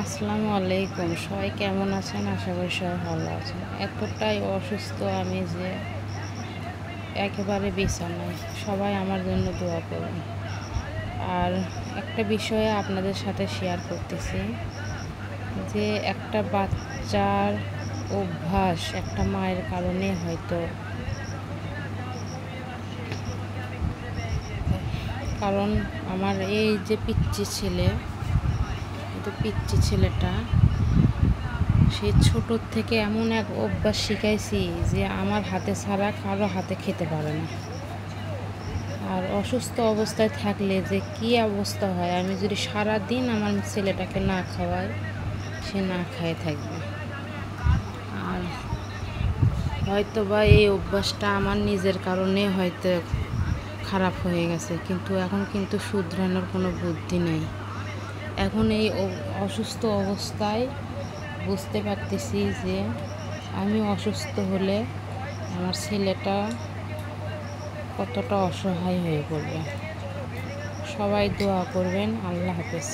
আসসালামু আলাইকুম। সবাই কেমন আছেন? আশা করি সবাই ভালো আছেন। এতটাই অসুস্থ আমি যে একেবারে বিছানায়। সবাই আমার জন্য দোয়া করুন। আর একটা বিষয়ে আপনাদের সাথে শেয়ার করতেছি যে একটা বাচ্চার অভ্যাস একটা মায়ের কারণে হয়তো, কারণ আমার এই যে পিচ্চি ছেলেটা সে ছোটোর থেকে এমন এক অভ্যাস শিখাইছি যে আমার হাতে ছাড়া কারো হাতে খেতে পারে না। আর অসুস্থ অবস্থায় থাকলে যে কী অবস্থা হয়, আমি যদি সারা দিন আমার ছেলেটাকে না খাওয়াই, সে না খেয়ে থাকবে। আর হয়তো বা এই অভ্যাসটা আমার নিজের কারণে হয়তো খারাপ হয়ে গেছে, কিন্তু এখন কিন্তু শুধরানোর কোনো বুদ্ধি নেই। এখন এই অসুস্থ অবস্থায় বুঝতে পারতেছি যে আমি অসুস্থ হলে আমার ছেলেটা কতটা অসহায় হয়ে পড়বে। সবাই দোয়া করবেন। আল্লাহ হাফেজ।